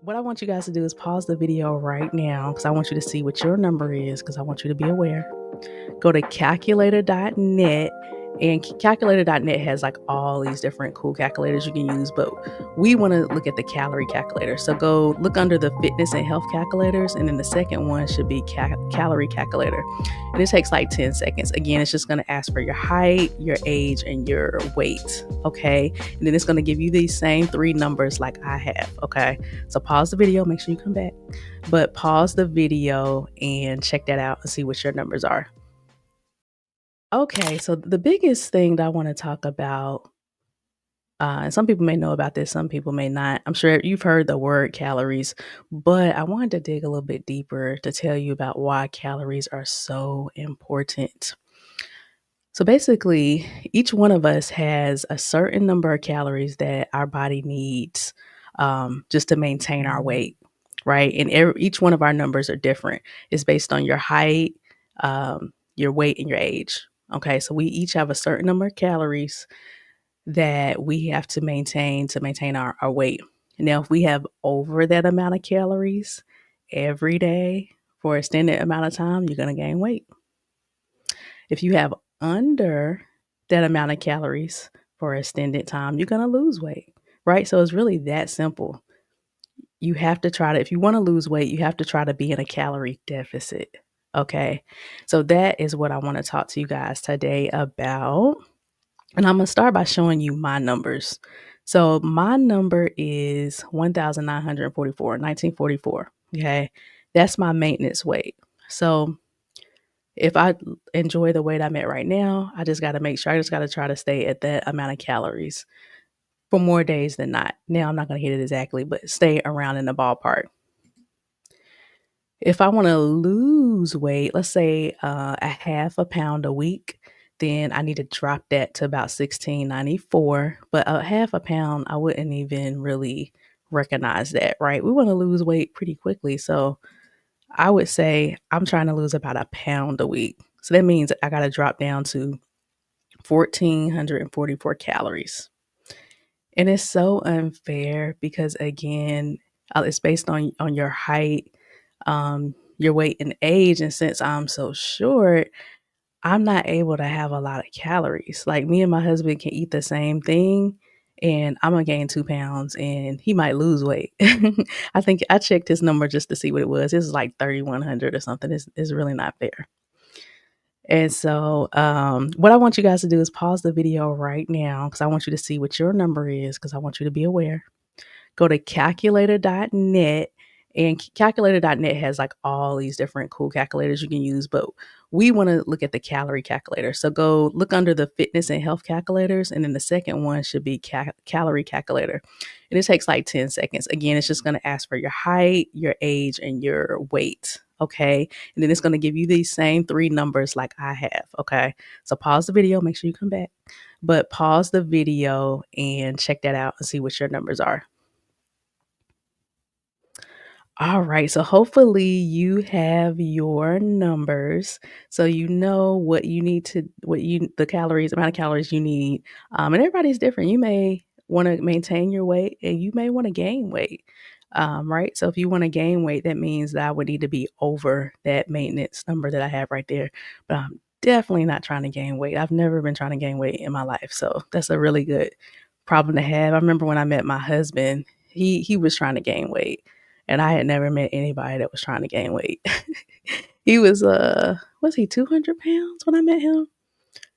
What I want you guys to do is pause the video right now because I want you to see what your number is because I want you to be aware. Go to calculator.net, and calculator.net has like all these different cool calculators you can use, but we want to look at the calorie calculator. So go look under the fitness and health calculators, and then the second one should be calorie calculator. And it takes like 10 seconds. Again, it's just going to ask for your height, your age, and your weight. Okay. And then it's going to give you these same three numbers like I have. Okay. So pause the video, make sure you come back, but pause the video and check that out and see what your numbers are. Okay, so the biggest thing that I want to talk about, and some people may know about this, some people may not. I'm sure you've heard the word calories, but I wanted to dig a little bit deeper to tell you about why calories are so important. So basically, each one of us has a certain number of calories that our body needs just to maintain our weight, right? And each one of our numbers are different. It's based on your height, your weight, and your age. Okay, so we each have a certain number of calories that we have to maintain our weight. Now, if we have over that amount of calories every day for an extended amount of time, you're going to gain weight. If you have under that amount of calories for an extended time, you're going to lose weight, right? So it's really that simple. You have to try to, if you want to lose weight, you have to try to be in a calorie deficit. Okay. So that is what I want to talk to you guys today about. And I'm going to start by showing you my numbers. So my number is 1,944, 1944. Okay. That's my maintenance weight. So if I enjoy the weight I'm at right now, I just got to make sure, I just got to try to stay at that amount of calories for more days than not. Now, I'm not going to hit it exactly, but stay around in the ballpark. If I want to lose weight, let's say a half a pound a week, then I need to drop that to about 1694. But a half a pound, I wouldn't even really recognize that, right? We want to lose weight pretty quickly. So I would say I'm trying to lose about a pound a week. So that means I got to drop down to 1,444 calories. And it's so unfair because, again, it's based on your height, your weight, and age. And since I'm so short, I'm not able to have a lot of calories. Like me and my husband can eat the same thing, and I'm gonna gain 2 pounds, and he might lose weight. I think I checked his number just to see what it was. It was like 3,100 or something. It's really not fair. And so, what I want you guys to do is pause the video right now because I want you to see what your number is because I want you to be aware. Go to calculator.net, and calculator.net has like all these different cool calculators you can use, but we want to look at the calorie calculator. So go look under the fitness and health calculators, and then the second one should be calorie calculator. And it takes like 10 seconds. Again, it's just going to ask for your height, your age, and your weight. Okay. And then it's going to give you these same three numbers like I have. Okay. So pause the video, make sure you come back, but pause the video and check that out and see what your numbers are. All right. So hopefully you have your numbers so you know what you need to, the calories, amount of calories you need. And everybody's different. You may want to maintain your weight and you may want to gain weight. Right. So if you want to gain weight, that means that I would need to be over that maintenance number that I have right there. But I'm definitely not trying to gain weight. I've never been trying to gain weight in my life. So that's a really good problem to have. I remember when I met my husband, he was trying to gain weight, and I had never met anybody that was trying to gain weight. He was he 200 pounds when I met him?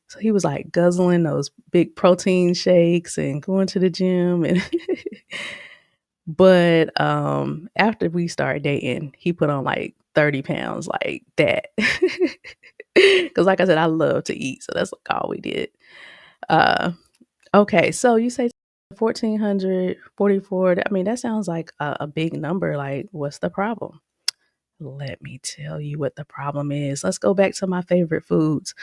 So he was like guzzling those big protein shakes and going to the gym and but after we started dating, he put on like 30 pounds like that. Cause like I said, I love to eat. So that's like all we did. Uh okay, so you say 1,444. I mean, that sounds like a big number. Like, what's the problem? Let me tell you what the problem is. Let's go back to my favorite foods.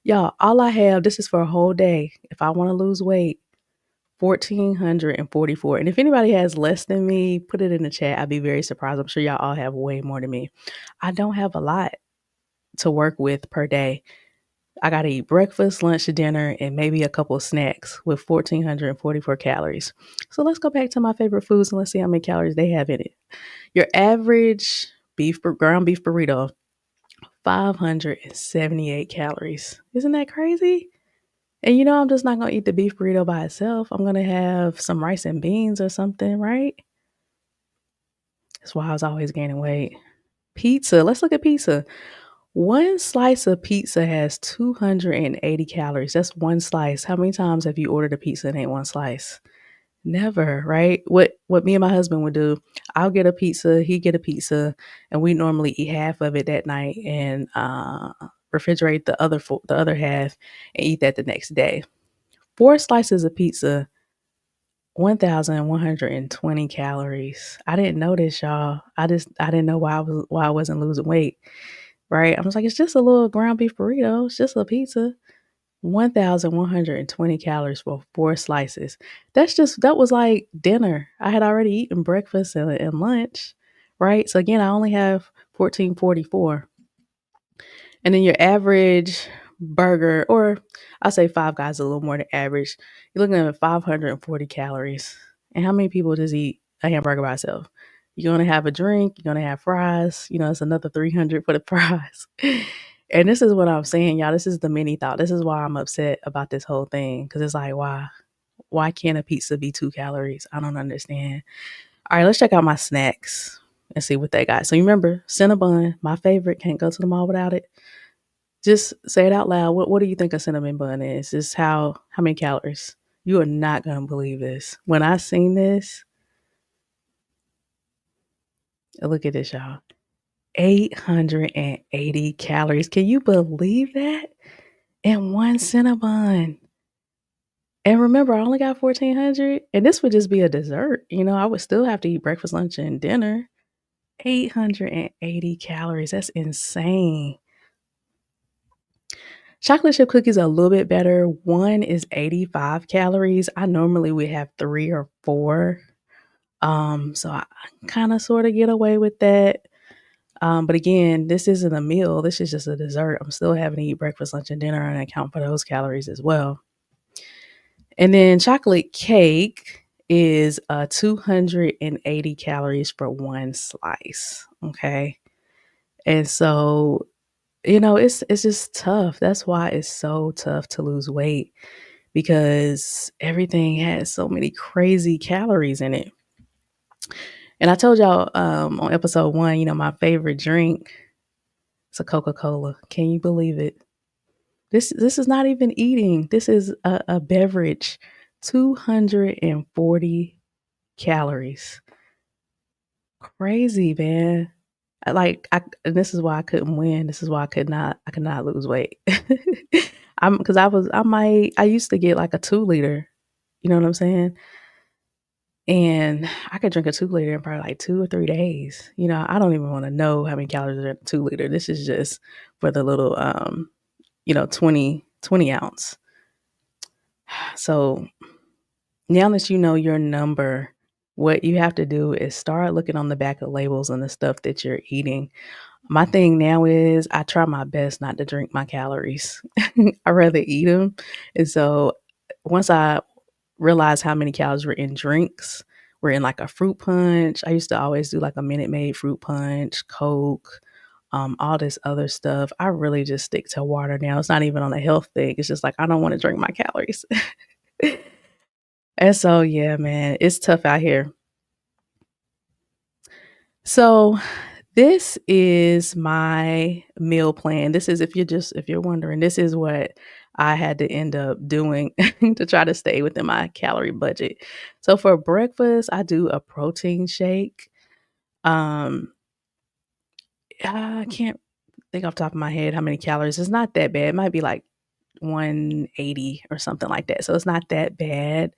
Y'all, all I have, this is for a whole day. If I want to lose weight, 1,444. And if anybody has less than me, put it in the chat. I'd be very surprised. I'm sure y'all all have way more than me. I don't have a lot to work with per day. I gotta eat breakfast, lunch, dinner, and maybe a couple of snacks with 1,444 calories. So let's go back to my favorite foods and let's see how many calories they have in it. Your average ground beef burrito, 578 calories. Isn't that crazy? And I'm just not gonna eat the beef burrito by itself. I'm gonna have some rice and beans or something, right? That's why I was always gaining weight. Pizza. Let's look at pizza. One slice of pizza has 280 calories. That's one slice. How many times have you ordered a pizza and ate one slice? Never, right? What me and my husband would do, I'll get a pizza, he get a pizza, and we normally eat half of it that night and refrigerate the other half and eat that the next day. Four slices of pizza, 1,120 calories. I didn't know this, y'all. I didn't know why I wasn't losing weight. Right? I was like, it's just a little ground beef burrito. It's just a pizza. 1,120 calories for four slices. That was like dinner. I had already eaten breakfast and lunch, right? So again, I only have 1444. And then your average burger, or I'll say Five Guys a little more than average, you're looking at 540 calories. And how many people just eat a hamburger by itself? You're gonna have a drink, you're gonna have fries, it's another 300 for the fries. And this is what I'm saying, y'all. This is the mini thought. This is why I'm upset about this whole thing. Because it's like, why? Why can't a pizza be 2 calories? I don't understand. All right, let's check out my snacks and see what they got. So you remember, Cinnabon, my favorite. Can't go to the mall without it. Just say it out loud. What do you think a cinnamon bun is? Just how many calories? You are not gonna believe this. When I seen this, look at this, y'all. 880 calories. Can you believe that? In one cinnabon. And remember, I only got 1,400, and this would just be a dessert. I would still have to eat breakfast, lunch, and dinner. 880 calories. That's insane. Chocolate chip cookies are a little bit better. One is 85 calories. I normally would have 3 or 4. So I kind of sort of get away with that. But again, this isn't a meal. This is just a dessert. I'm still having to eat breakfast, lunch, and dinner and account for those calories as well. And then chocolate cake is 280 calories for one slice. Okay. And so, it's just tough. That's why it's so tough to lose weight because everything has so many crazy calories in it. And I told y'all on episode 1, my favorite drink is a Coca-Cola. Can you believe it? This is not even eating. This is a beverage. 240 calories. Crazy, man. And this is why I couldn't win. This is why I could not lose weight. Because I used to get like a 2 liter, you know what I'm saying? And I could drink a 2 liter in probably like 2 or 3 days. I don't even want to know how many calories are in a 2 liter. This is just for the little 20 ounce. So now that you know your number, what you have to do is start looking on the back of labels and the stuff that you're eating. My thing now is I try my best not to drink my calories. I rather eat them. And so once I realize how many calories were in drinks, were in like a fruit punch. I used to always do like a Minute Maid fruit punch, Coke, all this other stuff. I really just stick to water now. It's not even on a health thing. It's just like I don't want to drink my calories. And so yeah, man, it's tough out here. So this is my meal plan. This is if you're wondering, this is what I had to end up doing to try to stay within my calorie budget. So for breakfast, I do a protein shake. Um I can't think off the top of my head how many calories. It's not that bad. It might be like 180 or something like that. So it's not that bad.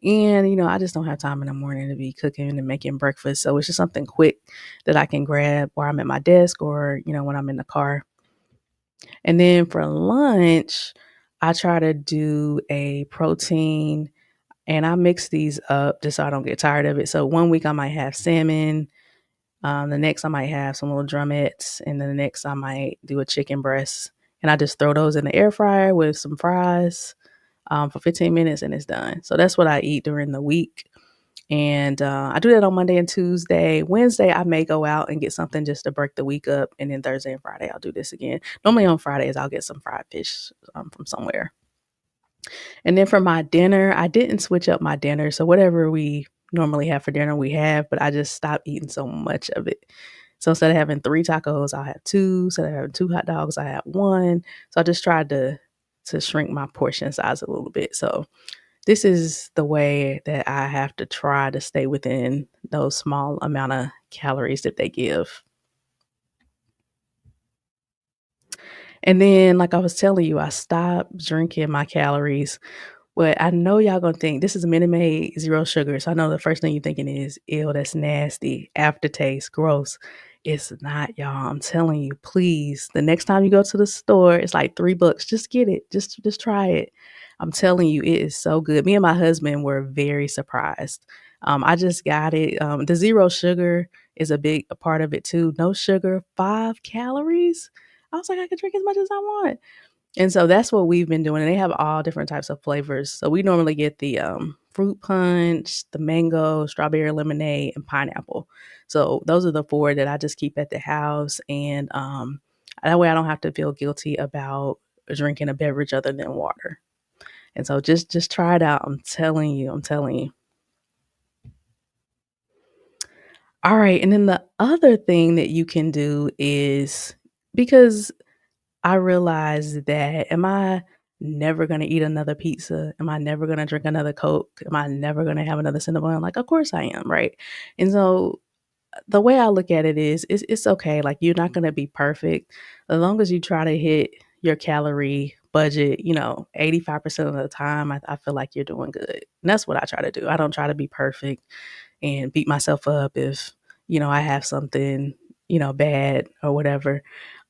And, I just don't have time in the morning to be cooking and making breakfast. So it's just something quick that I can grab while I'm at my desk or, when I'm in the car. And then for lunch, I try to do a protein and I mix these up just so I don't get tired of it. So one week I might have salmon. The next I might have some little drumettes. And then the next I might do a chicken breast. and I just throw those in the air fryer with some fries for 15 minutes and it's done. So that's what I eat during the week. And I do that on Monday and Tuesday. Wednesday, I may go out and get something just to break the week up. And then Thursday and Friday, I'll do this again. Normally on Fridays, I'll get some fried fish from somewhere. And then for my dinner, I didn't switch up my dinner. So whatever we normally have for dinner, we have, but I just stopped eating so much of it. So instead of having 3 tacos, I'll have two. Instead of having 2 hot dogs, I have one. So I just tried to shrink my portion size a little bit. So this is the way that I have to try to stay within those small amount of calories that they give. And then, like I was telling you, I stopped drinking my calories. But I know y'all gonna think this is a Minute Maid, 0 sugar, so I know the first thing you're thinking is, "Ew, that's nasty, aftertaste, gross." It's not, y'all, I'm telling you, please, the next time you go to the store, it's like $3, just get it, just try it. I'm telling you, it is so good. Me and my husband were very surprised. I just got it, the 0 sugar is a big a part of it too. No sugar, 5 calories? I was like, "I could drink as much as I want." And so that's what we've been doing, and they have all different types of flavors. So we normally get the, fruit punch, the mango, strawberry lemonade, and pineapple. So those are the 4 that I just keep at the house, and, that way I don't have to feel guilty about drinking a beverage other than water. And so just try it out. I'm telling you, I'm telling you. Alright, and then the other thing that you can do is because I realized that am I never gonna eat another pizza? Am I never gonna drink another Coke? Am I never gonna have another Cinnabon? Like, of course I am, right? And so the way I look at it is it's okay. Like you're not gonna be perfect. As long as you try to hit your calorie budget, 85% of the time, I feel like you're doing good. And that's what I try to do. I don't try to be perfect and beat myself up if, I have something, bad or whatever.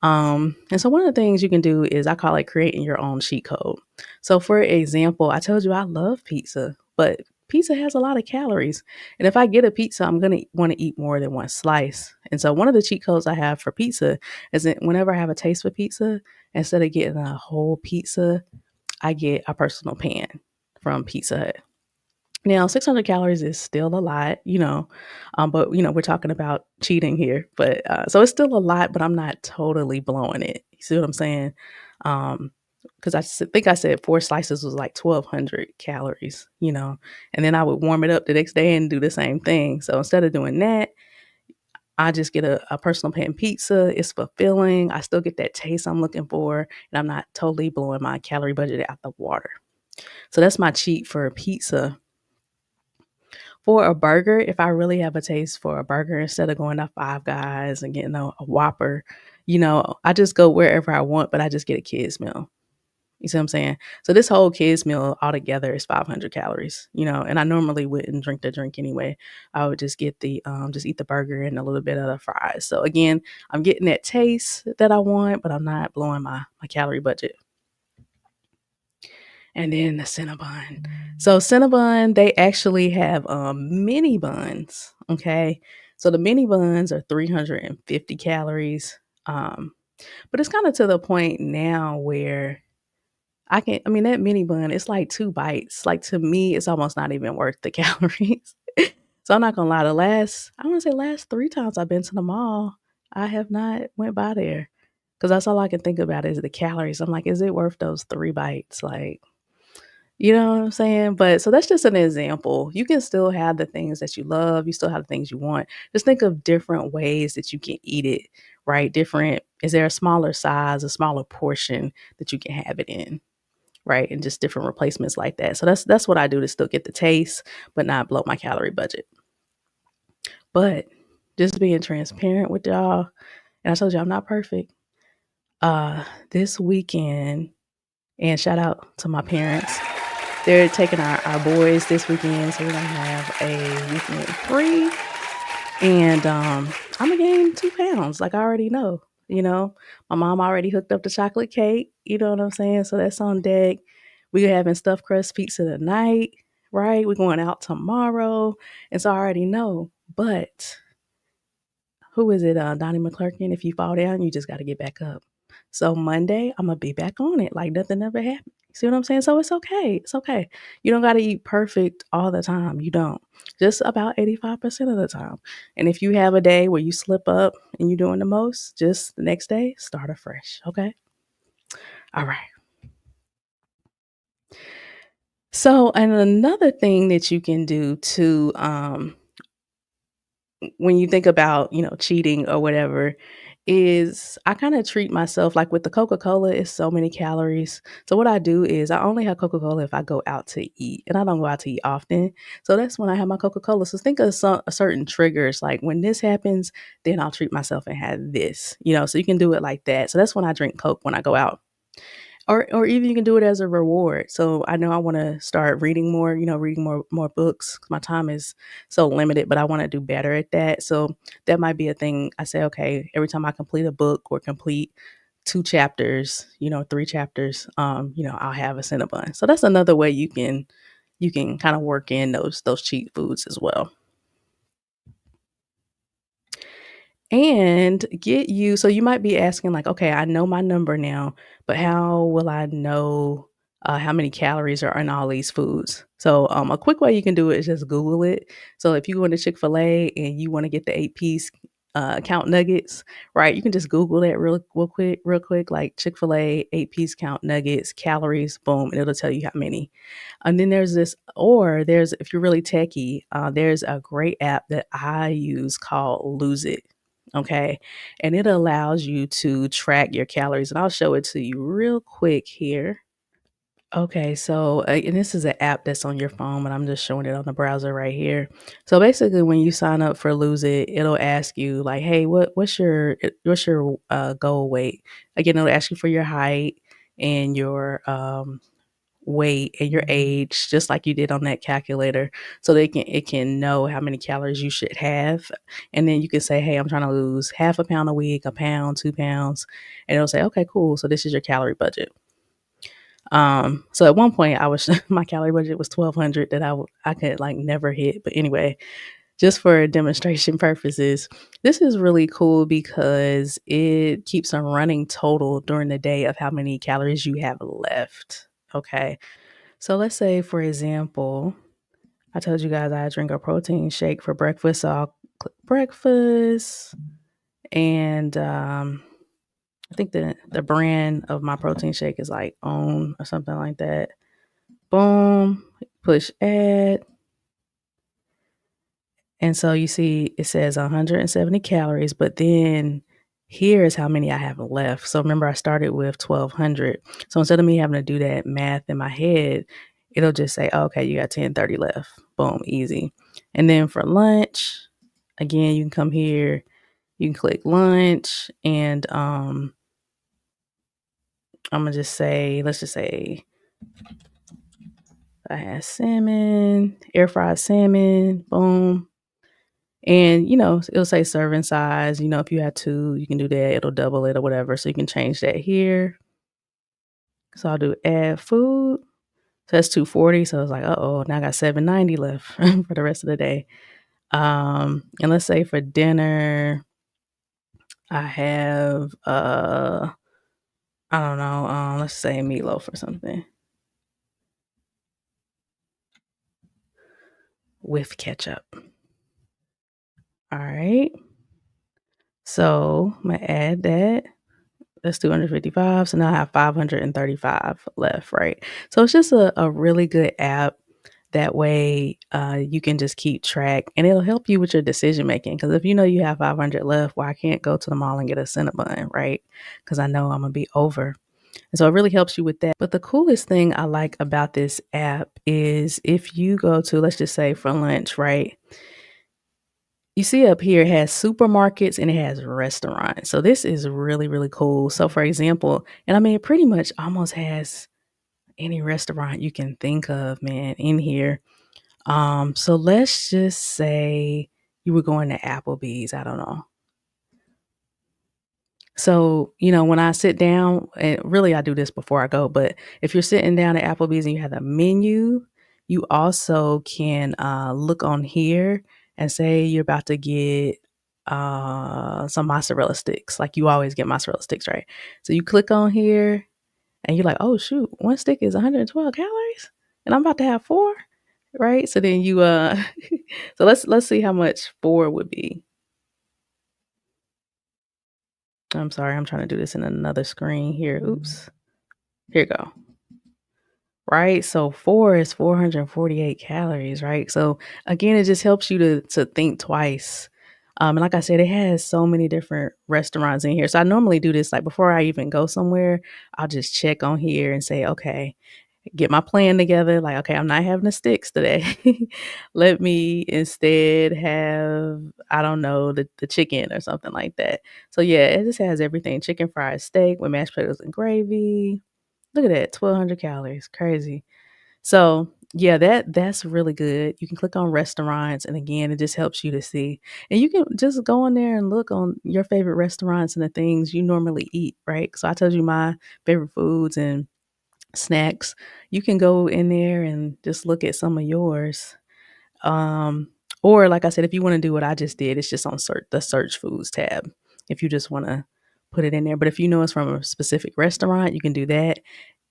And so one of the things you can do is I call it creating your own cheat code. So for example, I told you I love pizza, but pizza has a lot of calories. And if I get a pizza, I'm going to want to eat more than one slice. And so one of the cheat codes I have for pizza is that whenever I have a taste for pizza, instead of getting a whole pizza, I get a personal pan from Pizza Hut. Now, 600 calories is still a lot, but we're talking about cheating here. But so it's still a lot, but I'm not totally blowing it. You see what I'm saying? Because think I said 4 slices was like 1,200 calories, and then I would warm it up the next day and do the same thing. So instead of doing that, I just get a personal pan pizza. It's fulfilling. I still get that taste I'm looking for, and I'm not totally blowing my calorie budget out the water. So that's my cheat for pizza. For a burger, if I really have a taste for a burger, instead of going to Five Guys and getting a Whopper, I just go wherever I want, but I just get a kids meal. You see what I'm saying? So this whole kids meal altogether is 500 calories, and I normally wouldn't drink the drink anyway. I would just get just eat the burger and a little bit of the fries. So again, I'm getting that taste that I want, but I'm not blowing my calorie budget. And then the Cinnabon. So Cinnabon, they actually have mini buns. Okay. So the mini buns are 350 calories. But it's kind of to the point now where I mean, that mini bun, it's like 2 bites. Like to me, it's almost not even worth the calories. So I'm not gonna lie, I wanna say last 3 times I've been to the mall, I have not went by there. Cause that's all I can think about is the calories. I'm like, is it worth those 3 bites? Like, you know what I'm saying? But so that's just an example. You can still have the things that you love, you still have the things you want. Just think of different ways that you can eat it, right? Is there a smaller size, a smaller portion that you can have it in, right? And just different replacements like that. So that's what I do to still get the taste, but not blow my calorie budget. But just being transparent with y'all, and I told you I'm not perfect. This weekend, and shout out to my parents. They're taking our boys this weekend, so we're gonna have a weekend free. And I'm gonna gain 2 pounds, like I already know. You know, my mom already hooked up the chocolate cake. You know what I'm saying? So that's on deck. We're having stuffed crust pizza tonight, right? We're going out tomorrow, and so I already know. But who is it? Donnie McClurkin. If you fall down, you just got to get back up. So Monday, Imma be back on it like nothing ever happened. See what I'm saying? So it's okay. It's okay. You don't gotta eat perfect all the time. You don't. Just about 85% of the time. And if you have a day where you slip up and you're doing the most, just the next day, start afresh. Okay? All right. So, and another thing that you can do to when you think about, cheating or whatever, is I kind of treat myself like with the Coca-Cola, it's so many calories. So what I do is I only have Coca-Cola if I go out to eat, and I don't go out to eat often. So that's when I have my Coca-Cola. So think of some certain triggers, like when this happens, then I'll treat myself and have this. So you can do it like that. So that's when I drink Coke when I go out. Or even you can do it as a reward. So I know I wanna start reading more, reading more books. My time is so limited, but I wanna do better at that. So that might be a thing. I say, "Okay, every time I complete a book or complete 2 chapters, 3 chapters, I'll have a Cinnabon." So that's another way you can kinda work in those cheat foods as well. And get you so you might be asking like, "Okay, I know my number now, but how will I know, how many calories are in all these foods?" So, a quick way you can do it is just Google it. So, if you go into Chick-fil-A and you wanna get the 8-piece, count nuggets, right, you can just Google that real quick, like Chick-fil-A 8-piece count nuggets, calories, boom, and it'll tell you how many. And then there's if you're really techy, there's a great app that I use called Lose It. Okay. And it allows you to track your calories. And I'll show it to you real quick here. Okay, so and this is an app that's on your phone, but I'm just showing it on the browser right here. So basically, when you sign up for Lose It, it'll ask you like, "Hey, what's your goal weight?" Again, it'll ask you for your height and your weight and your age, just like you did on that calculator, so it can know how many calories you should have, and then you can say, "Hey, I'm trying to lose half a pound a week, a pound, 2 pounds," and it'll say, "Okay, cool. So this is your calorie budget." So at one point, I was my calorie budget was 1,200 that I could like never hit, but anyway, just for demonstration purposes, this is really cool because it keeps a running total during the day of how many calories you have left. Okay. So let's say, for example, I told you guys I drink a protein shake for breakfast. So I'll click breakfast, and I think the brand of my protein shake is like Own or something like that. Boom, push add, and so you see it says 170 calories, but then here is how many I have left. So remember, I started with 1,200. So instead of me having to do that math in my head, it'll just say, "Oh, okay, you got 1030 left." Boom, easy. And then for lunch, again, you can come here, you can click lunch, and I'm gonna just say, let's just say I had salmon, air fried salmon, boom. And, it'll say serving size. If you had two, you can do that. It'll double it or whatever. So you can change that here. So I'll do add food. So that's 240. So it's like, uh-oh, now I got 790 left for the rest of the day. And let's say for dinner, I have I don't know, let's say meatloaf or something with ketchup. All right. So I'm gonna add that. That's 255. So now I have 535 left, right? So it's just a really good app. That way, you can just keep track and it'll help you with your decision making. Because if you know you have 500 left, well, I can't go to the mall and get a Cinnabon, right? Because I know I'm going to be over. And so it really helps you with that. But the coolest thing I like about this app is if you go to, let's just say for lunch, right? You see up here, it has supermarkets and it has restaurants. So this is really, really cool. So for example, and I mean, it pretty much almost has any restaurant you can think of, man, in here. So let's just say you were going to Applebee's. I don't know. So, when I sit down, and really I do this before I go, but if you're sitting down at Applebee's and you have a menu, you also can look on here and say you're about to get some mozzarella sticks. Like you always get mozzarella sticks, right? So you click on here and you're like, oh shoot, one stick is 112 calories, and I'm about to have four, right? So then you so let's see how much four would be. I'm sorry, I'm trying to do this in another screen here. Oops. Here you go. Right? So 4 is 448 calories, right? So again, it just helps you to think twice. And like I said, it has so many different restaurants in here. So I normally do this like before I even go somewhere, I'll just check on here and say, okay, get my plan together. Like, okay, I'm not having the sticks today. Let me instead have, I don't know, the chicken or something like that. So yeah, it just has everything. Chicken fried steak with mashed potatoes and gravy. Look at that, 1,200 calories. Crazy. So, yeah, that's really good. You can click on restaurants, and again, it just helps you to see. And you can just go on there and look on your favorite restaurants and the things you normally eat, right? So I told you my favorite foods and snacks. You can go in there and just look at some of yours. Um, or like I said, if you want to do what I just did, it's just on the search foods tab. If you just want to put it in there. But if you know it's from a specific restaurant, you can do that.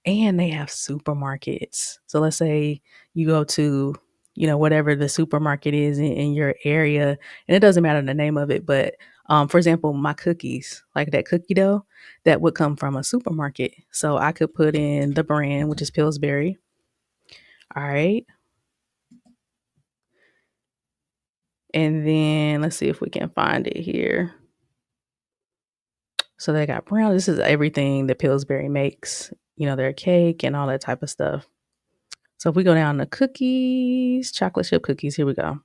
And they have supermarkets. So let's say you go to, whatever the supermarket is in your area, and it doesn't matter the name of it, but for example, my cookies, like that cookie dough, that would come from a supermarket. So I could put in the brand, which is Pillsbury. All right. And then let's see if we can find it here. So they got brown. This is everything that Pillsbury makes, their cake and all that type of stuff. So if we go down to cookies, chocolate chip cookies, here we go.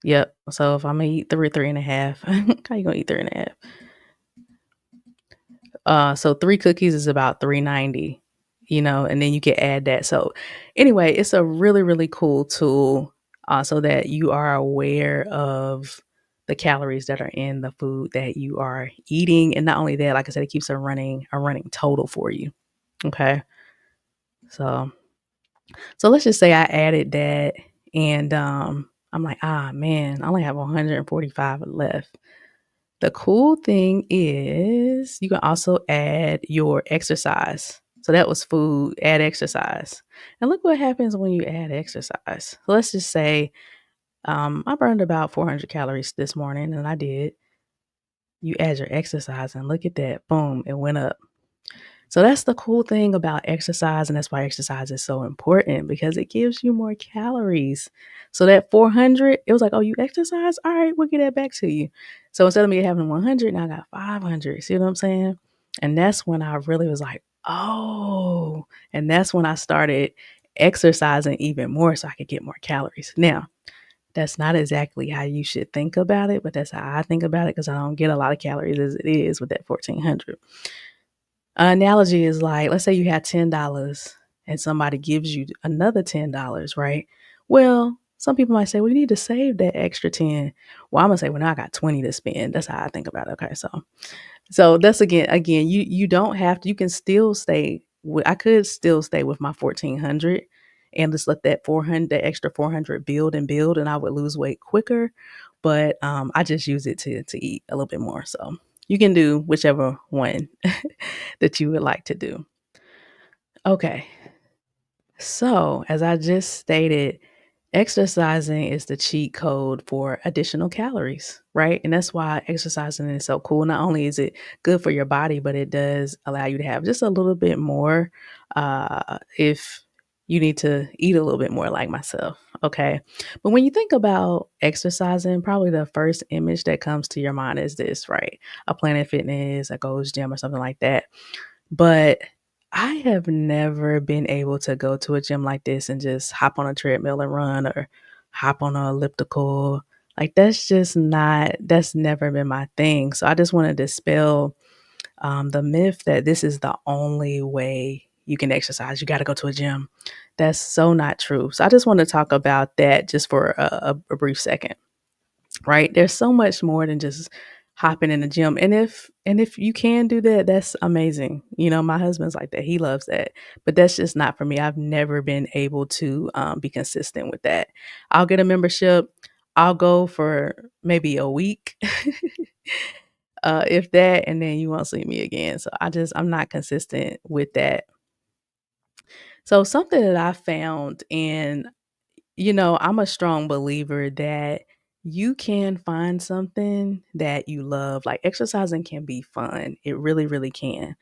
Yep. So if Imma eat 3, 3.5, how you gonna eat 3.5? So 3 cookies is about 3.90, and then you can add that. So anyway, it's a really, really cool tool, so that you are aware of the calories that are in the food that you are eating, and not only that, like I said, it keeps a running total for you, okay? So let's just say I added that and, I'm like, "Ah, man, I only have 145 left." The cool thing is you can also add your exercise. So that was food, add exercise. And look what happens when you add exercise. So let's just say, I burned about 400 calories this morning, and I did. You add your exercise, and look at that. Boom, it went up. So that's the cool thing about exercise, and that's why exercise is so important because it gives you more calories. So that 400, it was like, "Oh, you exercise? All right, we'll get that back to you." So instead of me having 100, now I got 500. See what I'm saying? And that's when I really was like, "Oh," and that's when I started exercising even more so I could get more calories. Now, that's not exactly how you should think about it, but that's how I think about it because I don't get a lot of calories as it is with that 1,400. An analogy is like, let's say you had $10 and somebody gives you another $10, right? Well, some people might say, well, you need to save that extra 10. Well, I'm gonna say, well, now I got 20 to spend. That's how I think about it. Okay. So that's again, you don't have to, you can still stay I could still stay with my 1,400 and just let that 400, that extra 400 build and build, and I would lose weight quicker. But I just use it to eat a little bit more. So you can do whichever one that you would like to do. Okay. So, as I just stated, exercising is the cheat code for additional calories, right? And that's why exercising is so cool. Not only is it good for your body, but it does allow you to have just a little bit more if you need to eat a little bit more like myself. Okay. But when you think about exercising, probably the first image that comes to your mind is this, right? A Planet Fitness, a Gold's Gym, or something like that. But I have never been able to go to a gym like this and just hop on a treadmill and run or hop on an elliptical. Like that's never been my thing. So I just want to dispel the myth that this is the only way you can exercise. You got to go to a gym. That's so not true. So I just want to talk about that just for a brief second, right? There's so much more than just hopping in the gym. And if you can do that, that's amazing. My husband's like that. He loves that. But that's just not for me. I've never been able to be consistent with that. I'll get a membership. I'll go for maybe a week, if that, and then you won't see me again. So I'm not consistent with that. So something that I found, and I'm a strong believer that you can find something that you love. Like exercising can be fun. It really, really can.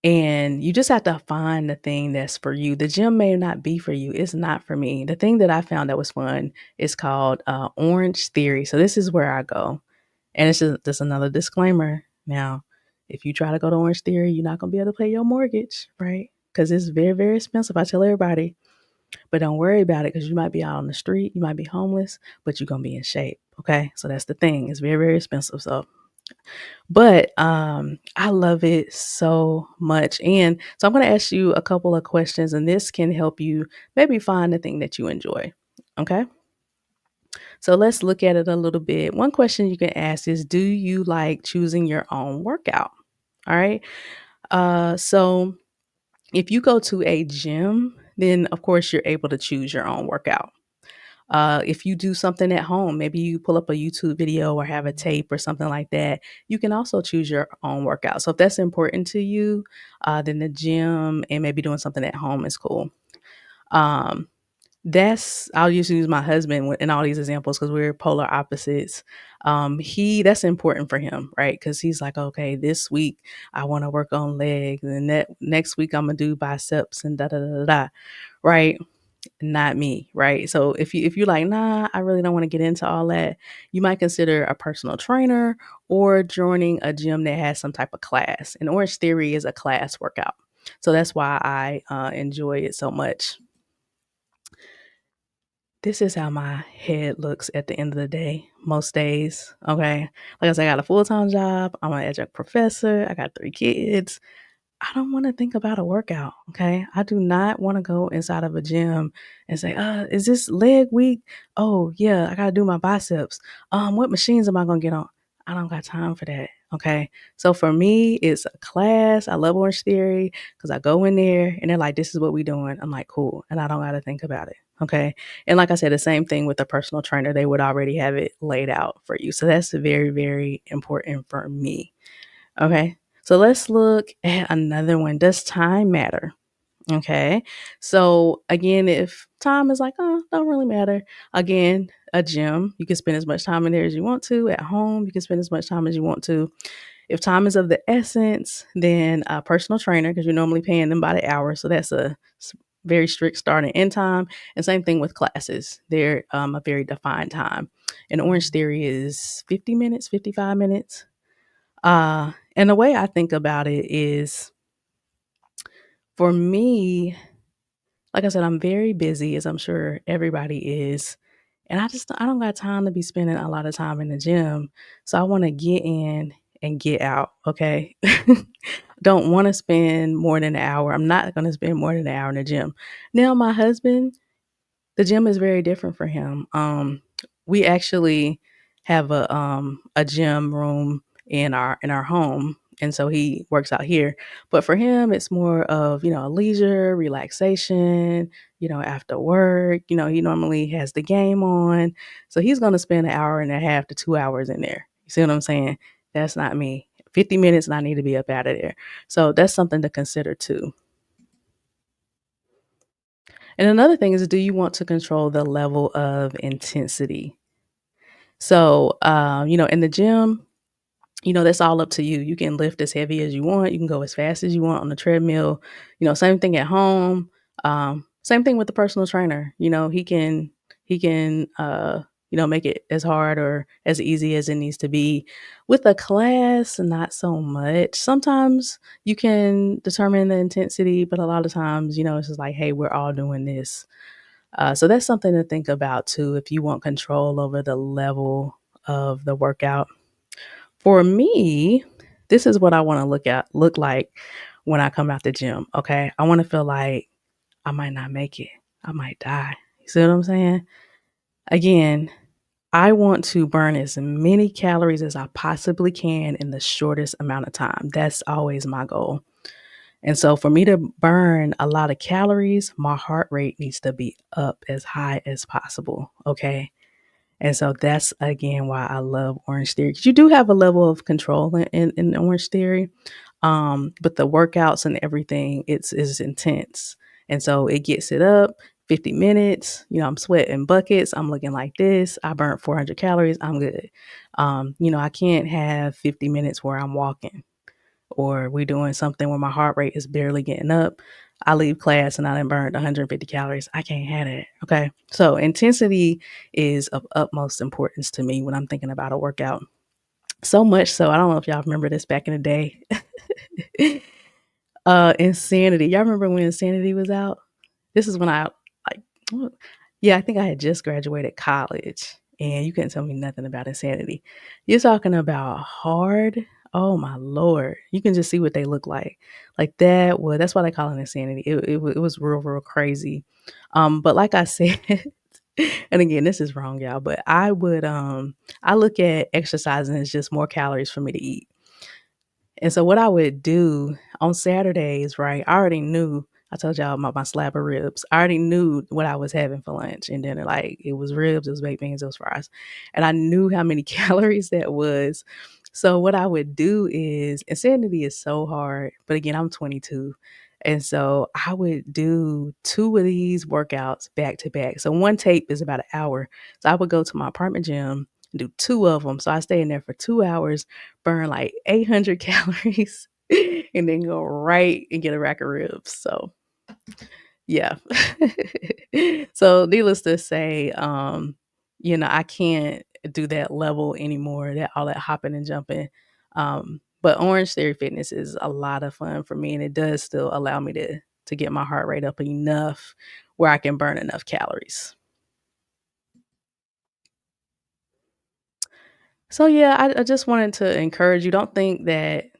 And you just have to find the thing that's for you. The gym may not be for you. It's not for me. The thing that I found that was fun is called Orange Theory. So this is where I go. And it's just another disclaimer. Now, if you try to go to Orange Theory, you're not going to be able to pay your mortgage, right? Because it's very, very expensive. I tell everybody, but don't worry about it because you might be out on the street, you might be homeless, but you're gonna be in shape. Okay. So that's the thing. It's very, very expensive. So but I love it so much. And so I'm gonna ask you a couple of questions, and this can help you maybe find the thing that you enjoy. Okay. So let's look at it a little bit. One question you can ask is, do you like choosing your own workout? All right. So if you go to a gym, then of course you're able to choose your own workout. If you do something at home, maybe you pull up a YouTube video or have a tape or something like that, you can also choose your own workout. So if that's important to you, then the gym and maybe doing something at home is cool. Um, I'll usually use my husband in all these examples because we're polar opposites. That's important for him, right? Because he's like, okay, this week I want to work on legs, and that next week I'm gonna do biceps and da da da da, da, right? Not me, right? So if you're like, nah, I really don't want to get into all that, you might consider a personal trainer or joining a gym that has some type of class. And Orange Theory is a class workout. So that's why I enjoy it so much. This is how my head looks at the end of the day, most days. Okay. Like I said, I got a full time job. I'm an adjunct professor. I got 3 kids. I don't wanna think about a workout, okay? I do not wanna go inside of a gym and say, is this leg week? Oh, yeah, I gotta do my biceps. What machines am I gonna get on?" I don't got time for that, okay? So for me, it's a class. I love Orange Theory because I go in there and they're like, "This is what we doing." I'm like, "Cool," and I don't gotta think about it, okay? And like I said, the same thing with a personal trainer. They would already have it laid out for you. So that's very, very important for me. Okay. So let's look at another one. Does time matter? Okay. So again, if time is like, oh, don't really matter. Again, a gym, you can spend as much time in there as you want to. At home, you can spend as much time as you want to. If time is of the essence, then a personal trainer, because you're normally paying them by the hour. So that's very strict start and end time. And same thing with classes. They're a very defined time. And Orange Theory is 50 minutes, 55 minutes. And the way I think about it is for me, like I said, I'm very busy, as I'm sure everybody is. And I don't got time to be spending a lot of time in the gym. So I want to get in and get out. Okay. Don't want to spend more than an hour. I'm not going to spend more than an hour in the gym. Now, my husband, the gym is very different for him. We actually have a gym room in our home, and so he works out here. But for him, it's more of a leisure, relaxation. After work, he normally has the game on, so he's going to spend an hour and a half to 2 hours in there. You see what I'm saying? That's not me. 50 minutes, and I need to be up out of there. So that's something to consider too. And another thing is, do you want to control the level of intensity? So, in the gym, that's all up to you. You can lift as heavy as you want. You can go as fast as you want on the treadmill. Same thing at home. Same thing with the personal trainer. He can make it as hard or as easy as it needs to be. With a class, not so much. Sometimes you can determine the intensity, but a lot of times, it's just like, hey, we're all doing this. So that's something to think about too if you want control over the level of the workout. For me, this is what I want to look like when I come out the gym. Okay. I want to feel like I might not make it. I might die. You see what I'm saying? Again, I want to burn as many calories as I possibly can in the shortest amount of time. That's always my goal. And so for me to burn a lot of calories, my heart rate needs to be up as high as possible. Okay. And so that's again why I love Orange Theory, 'cause you do have a level of control in Orange Theory, but the workouts and everything, it's is intense. And so it gets it up 50 minutes, I'm sweating buckets, I'm looking like this, I burnt 400 calories, I'm good. I can't have 50 minutes where I'm walking or we doing something where my heart rate is barely getting up. I leave class and I done burned 150 calories. I can't have that. Okay. So intensity is of utmost importance to me when I'm thinking about a workout. So much so, I don't know if y'all remember this back in the day. Insanity. Y'all remember when Insanity was out? This is when I like what yeah, I think I had just graduated college, and you couldn't tell me nothing about Insanity. You're talking about hard? Oh my lord. You can just see what they look like. Like, that's why they call it Insanity. It was real, real crazy. But like I said and again, this is wrong, y'all, but I look at exercising as just more calories for me to eat. And so what I would do on Saturdays, right, I already knew I told y'all about my slab of ribs. I already knew what I was having for lunch and dinner. Like, it was ribs, it was baked beans, it was fries. And I knew how many calories that was. So what I would do is insanity is so hard, but again, I'm 22. And so I would do two of these workouts back to back. So one tape is about an hour. So I would go to my apartment gym and do two of them. So I stay in there for 2 hours, burn like 800 calories, and then go right and get a rack of ribs. So, yeah. So, needless to say, I can't do that level anymore, that all that hopping and jumping. But Orange Theory Fitness is a lot of fun for me, and it does still allow me to get my heart rate up enough where I can burn enough calories. So yeah, I just wanted to encourage you. Don't think that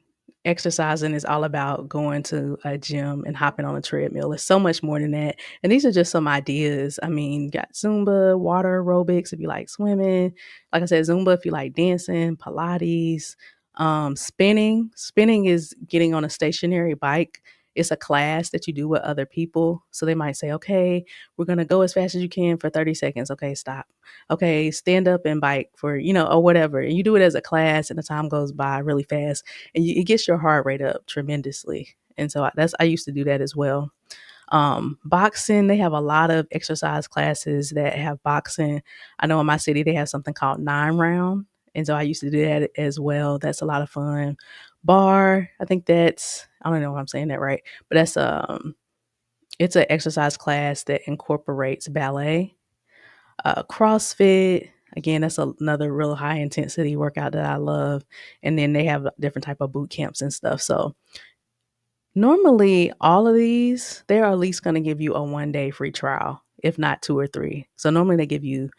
exercising is all about going to a gym and hopping on a treadmill. It's so much more than that. And these are just some ideas. I mean, you got Zumba, water aerobics if you like swimming. Like I said, Zumba if you like dancing, Pilates, spinning. Spinning is getting on a stationary bike. It's a class that you do with other people. So they might say, okay, we're going to go as fast as you can for 30 seconds. Okay, stop. Okay, stand up and bike for, or whatever. And you do it as a class and the time goes by really fast and it gets your heart rate up tremendously. And so I used to do that as well. Boxing, they have a lot of exercise classes that have boxing. I know in my city they have something called 9 round. And so I used to do that as well. That's a lot of fun. Bar, I don't know if I'm saying that right, but it's an exercise class that incorporates ballet. CrossFit, again, that's another real high intensity workout that I love. And then they have different type of boot camps and stuff. So normally all of these, they're at least going to give you a 1 day free trial, if not two or three. So normally they give you,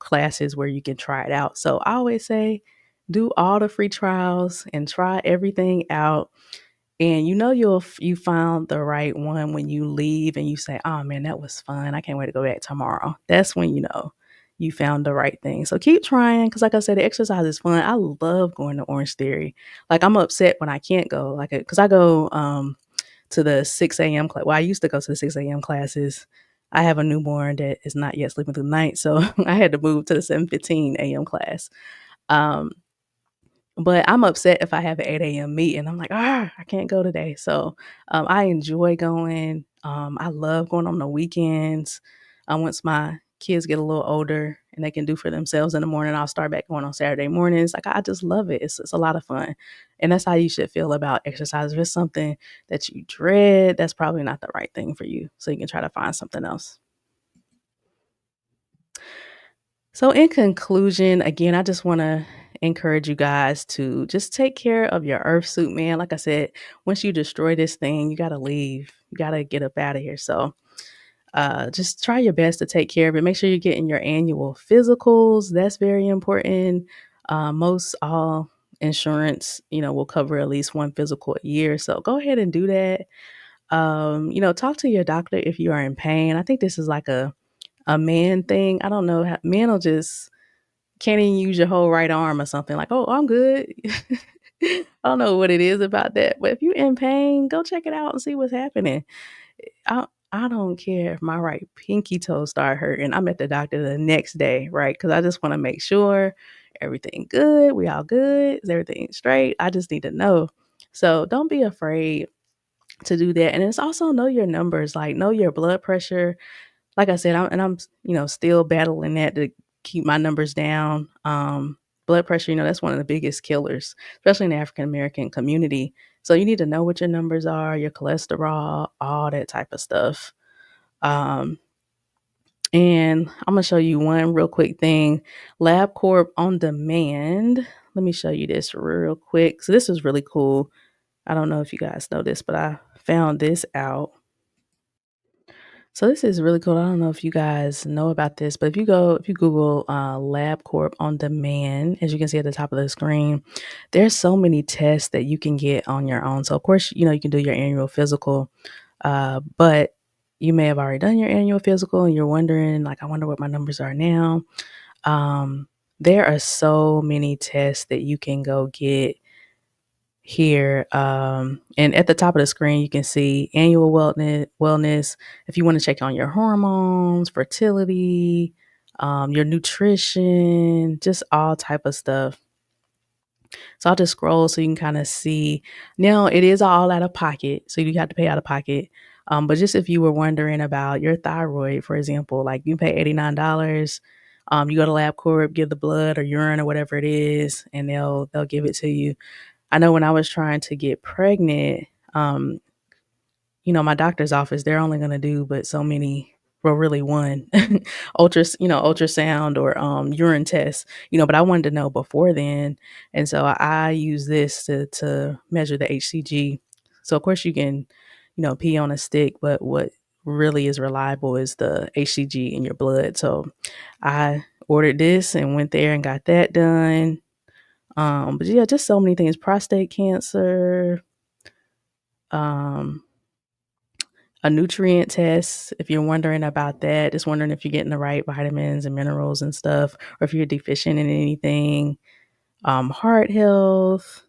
classes where you can try it out. So I always say, do all the free trials and try everything out and you found the right one when you leave and you say, "Oh man, that was fun. I can't wait to go back tomorrow." That's when you know you found the right thing. So keep trying because like I said, the exercise is fun. I love going to Orange Theory. Like I'm upset when I can't go, like because I go to the 6 a.m. class. Well, I used to go to the 6 a.m. classes. I have a newborn that is not yet sleeping through the night, so I had to move to the 7:15 a.m. class. Um, but I'm upset if I have an 8 a.m. meeting. I'm like, I can't go today. So I enjoy going. I love going on the weekends. Once my kids get a little older and they can do for themselves in the morning, I'll start back going on Saturday mornings. Like I just love it. It's a lot of fun. And that's how you should feel about exercise. If it's something that you dread, that's probably not the right thing for you. So you can try to find something else. So, in conclusion, again, I just want to encourage you guys to just take care of your earth suit, man. Like I said, once you destroy this thing, you got to leave. You got to get up out of here. So, just try your best to take care of it. Make sure you're getting your annual physicals. That's very important. Most all insurance, will cover at least one physical a year. So, go ahead and do that. Talk to your doctor if you are in pain. I think this is like a man thing. I don't know how men will just can't even use your whole right arm or something like, "Oh, I'm good." I don't know what it is about that, but if you're in pain, go check it out and see what's happening. I don't care if my right pinky toe start hurting. I'm at the doctor the next day, right? Because I just want to make sure everything good. We all good. Is everything straight? I just need to know. So don't be afraid to do that. And it's also know your numbers, like know your blood pressure. Like I said, I'm still battling that to keep my numbers down. Blood pressure, that's one of the biggest killers, especially in the African American community. So you need to know what your numbers are, your cholesterol, all that type of stuff. Um, and I'm gonna show you one real quick thing. LabCorp on demand. Let me show you this real quick. So this is really cool. I don't know if you guys know this, but I found this out. So this is really cool. I don't know if you guys know about this, but if you Google LabCorp on demand, as you can see at the top of the screen, there's so many tests that you can get on your own. So of course, you can do your annual physical, but you may have already done your annual physical and you're wondering, like, I wonder what my numbers are now. Um, there are so many tests that you can go get here. And at the top of the screen, you can see annual wellness. If you want to check on your hormones, fertility, your nutrition, just all type of stuff. So I'll just scroll so you can kind of see. Now it is all out of pocket, so you have to pay out of pocket. But just if you were wondering about your thyroid, for example, like you pay $89. You go to LabCorp, give the blood or urine or whatever it is, and they'll give it to you. I know when I was trying to get pregnant, my doctor's office, they're only gonna do but so many, well, really one ultrasound or urine test, but I wanted to know before then. And so I use this to measure the HCG. So of course you can, pee on a stick, but what really is reliable is the HCG in your blood. So I ordered this and went there and got that done. But yeah, just so many things. Prostate cancer, um, a nutrient test. If you're wondering about that, just wondering if you're getting the right vitamins and minerals and stuff, or if you're deficient in anything. Heart health,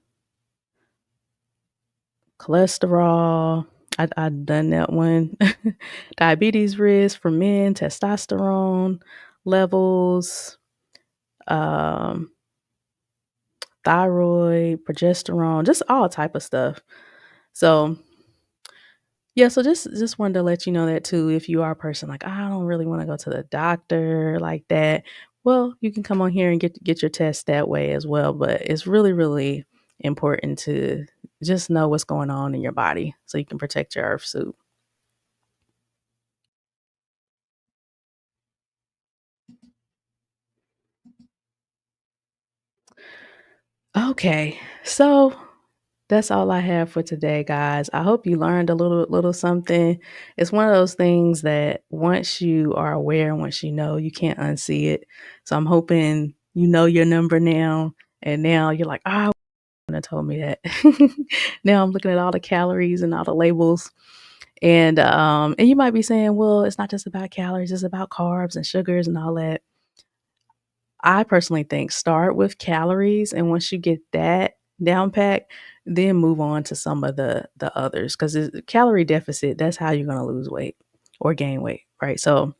cholesterol. I've done that one. Diabetes risk for men, testosterone levels, um, thyroid, progesterone, just all type of stuff. So yeah, so just wanted to let you know that too. If you are a person like, I don't really want to go to the doctor like that, well, you can come on here and get your test that way as well. But it's really, really important to just know what's going on in your body so you can protect your earth suit. Okay, so that's all I have for today, guys. I hope you learned a little something. It's one of those things that once you are aware, once you know, you can't unsee it. So I'm hoping you know your number now, and now you're like, ah, oh, have told me that. Now I'm looking at all the calories and all the labels, and you might be saying, well, it's not just about calories; it's about carbs and sugars and all that. I personally think start with calories, and once you get that down pat, then move on to some of the others, because calorie deficit, that's how you're going to lose weight or gain weight, right? So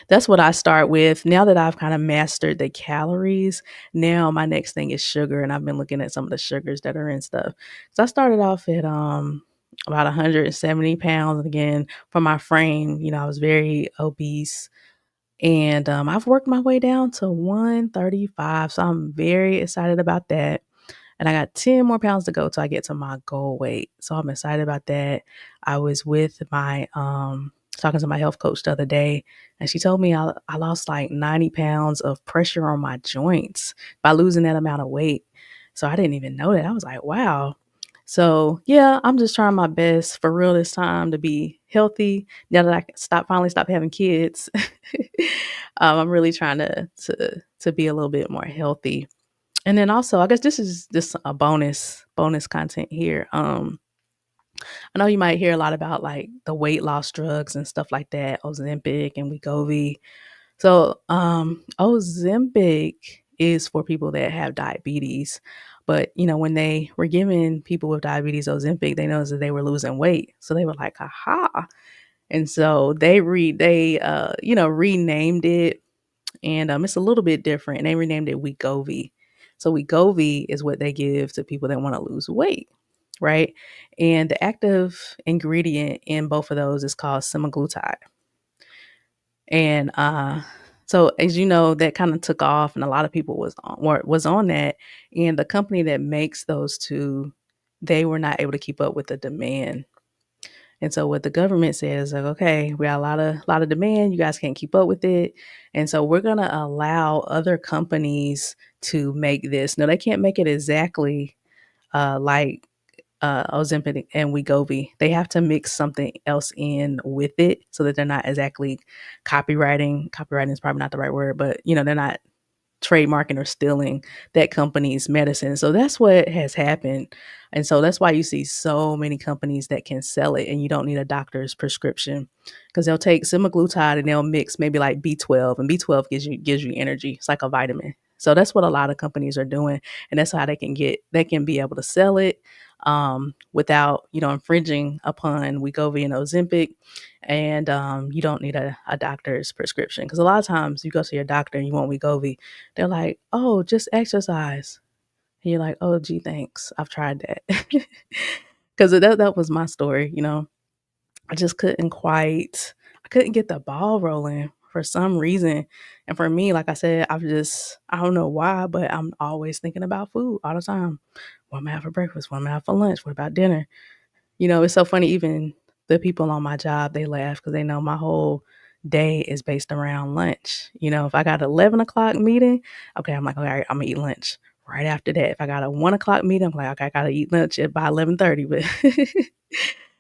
that's what I start with. Now that I've kind of mastered the calories, now my next thing is sugar, and I've been looking at some of the sugars that are in stuff. So I started off at about 170 pounds. And again, for my frame, I was very obese, and I've worked my way down to 135. So I'm very excited about that. And I got 10 more pounds to go till I get to my goal weight. So I'm excited about that. I was with my talking to my health coach the other day, and she told me I lost like 90 pounds of pressure on my joints by losing that amount of weight. So I didn't even know that. I was like, wow. So yeah, I'm just trying my best for real this time to be healthy. Now that I can finally stop having kids, I'm really trying to be a little bit more healthy. And then also, I guess this is just a bonus content here. I know you might hear a lot about like the weight loss drugs and stuff like that, Ozempic and Wegovy. So, Ozempic is for people that have diabetes. But, when they were giving people with diabetes Ozempic, they noticed that they were losing weight. So they were like, aha. And so they renamed it, and it's a little bit different. And they renamed it Wegovy. So Wegovy is what they give to people that want to lose weight, right? And the active ingredient in both of those is called semaglutide. And so as you know, that kind of took off, and a lot of people was on that. And the company that makes those two, they were not able to keep up with the demand. And so what the government said is like, okay, we got a lot of demand. You guys can't keep up with it. And so we're gonna allow other companies to make this. No, they can't make it exactly like Ozempic and Wegovy. They have to mix something else in with it so that they're not exactly copywriting. Copywriting is probably not the right word, but they're not trademarking or stealing that company's medicine. So that's what has happened. And so that's why you see so many companies that can sell it and you don't need a doctor's prescription, because they'll take semaglutide and they'll mix maybe like B12, and B12 gives you energy. It's like a vitamin. So that's what a lot of companies are doing, and that's how they can be able to sell it without infringing upon Wegovy and Ozempic. And you don't need a doctor's prescription, because a lot of times you go to your doctor and you want Wegovy, they're like, "Oh, just exercise." And you're like, "Oh, gee, thanks. I've tried that." Because that was my story. I just I couldn't get the ball rolling for some reason. And for me, like I said, I don't know why, but I'm always thinking about food all the time. What am I have for breakfast? What am I have for lunch? What about dinner? It's so funny, even the people on my job, they laugh because they know my whole day is based around lunch. If I got an 11 o'clock meeting, okay, I'm like, all right, I'm gonna eat lunch. Right after that, if I got a 1 o'clock meeting, I'm like, okay, I gotta eat lunch by 11:30. But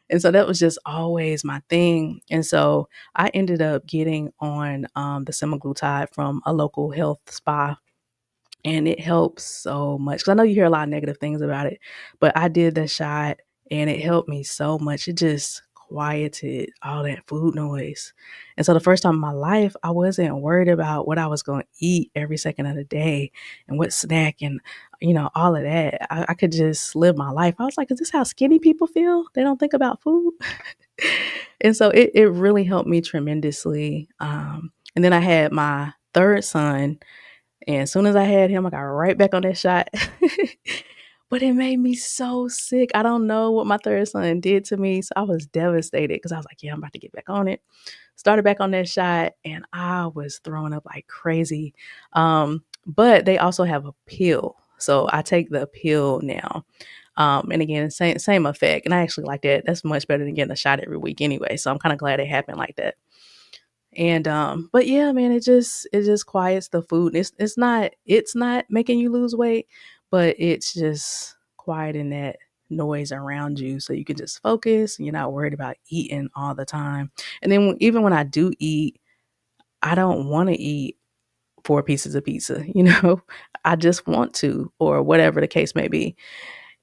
and so that was just always my thing. And so I ended up getting on the semaglutide from a local health spa, and it helps so much, because I know you hear a lot of negative things about it, but I did the shot and it helped me so much. It just quieted all that food noise. And so the first time in my life, I wasn't worried about what I was going to eat every second of the day and what snack and, all of that. I could just live my life. I was like, is this how skinny people feel? They don't think about food. And so it really helped me tremendously. And then I had my third son, and as soon as I had him, I got right back on that shot. But it made me so sick. I don't know what my third son did to me. So I was devastated because I was like, yeah, I'm about to get back on it. Started back on that shot and I was throwing up like crazy. But they also have a pill. So I take the pill now. And again, same effect. And I actually like that. That's much better than getting a shot every week anyway. So I'm kind of glad it happened like that. And but yeah, man, it just quiets the food. It's not making you lose weight, but it's just quieting that noise around you so you can just focus and you're not worried about eating all the time. And then even when I do eat, I don't want to eat 4 pieces of pizza. I just want to, or whatever the case may be.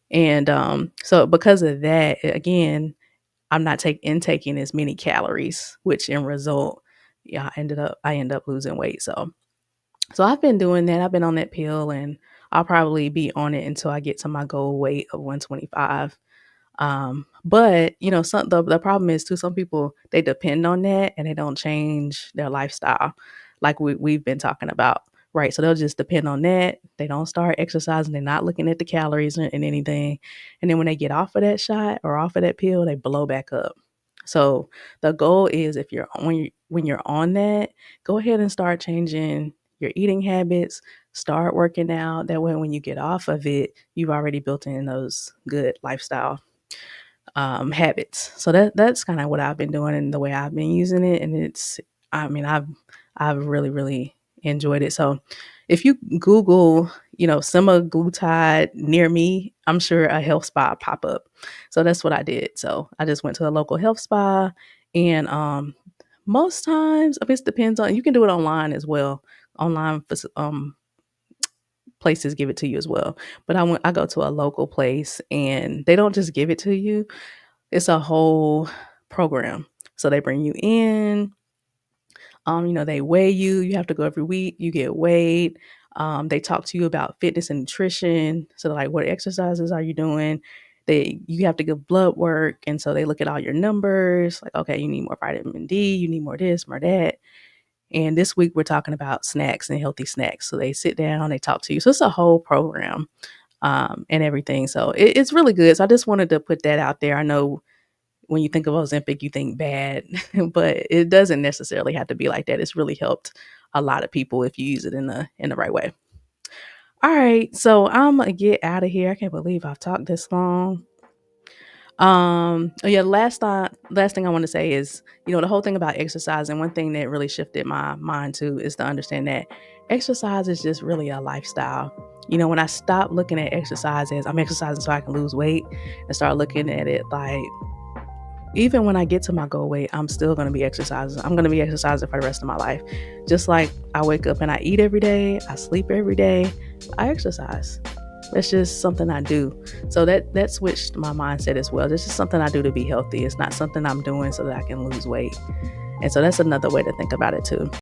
And so because of that, again, I'm not taking as many calories, which in result, yeah, I end up losing weight. So I've been doing that. I've been on that pill, and I'll probably be on it until I get to my goal weight of 125. But the problem is too, some people, they depend on that and they don't change their lifestyle, like we've been talking about. Right. So they'll just depend on that. They don't start exercising. They're not looking at the calories and anything. And then when they get off of that shot or off of that pill, they blow back up. So the goal is, if you're when you're on that, go ahead and start changing your eating habits, start working out. That way when you get off of it, you've already built in those good lifestyle habits. So that's kind of what I've been doing and the way I've been using it. And I mean, I've really, really enjoyed it. So if you Google, semaglutide near me, I'm sure a health spa pop up. So that's what I did. So I just went to a local health spa, and most times, I mean, it depends on, you can do it online as well. Online places give it to you as well. But I go to a local place and they don't just give it to you. It's a whole program. So they bring you in, they weigh you. You have to go every week. You get weighed. They talk to you about fitness and nutrition. So like, what exercises are you doing? you have to give blood work, and so they look at all your numbers, like, okay, you need more vitamin D, you need more this, more that. And this week we're talking about snacks and healthy snacks. So they sit down, they talk to you. So it's a whole program and everything. So it's really good. So I just wanted to put that out there. I know when you think of Ozempic, you think bad, but it doesn't necessarily have to be like that. It's really helped a lot of people if you use it in the right way. All right, so I'm gonna get out of here. I can't believe I've talked this long. Oh yeah, last thing I want to say is, the whole thing about exercise, and one thing that really shifted my mind too is to understand that exercise is just really a lifestyle. When I stop looking at exercise as I'm exercising so I can lose weight and start looking at it like, even when I get to my goal weight, I'm still going to be exercising. I'm going to be exercising for the rest of my life. Just like I wake up and I eat every day, I sleep every day, I exercise. That's just something I do. So that switched my mindset as well. This is something I do to be healthy. It's not something I'm doing so that I can lose weight. And so that's another way to think about it too.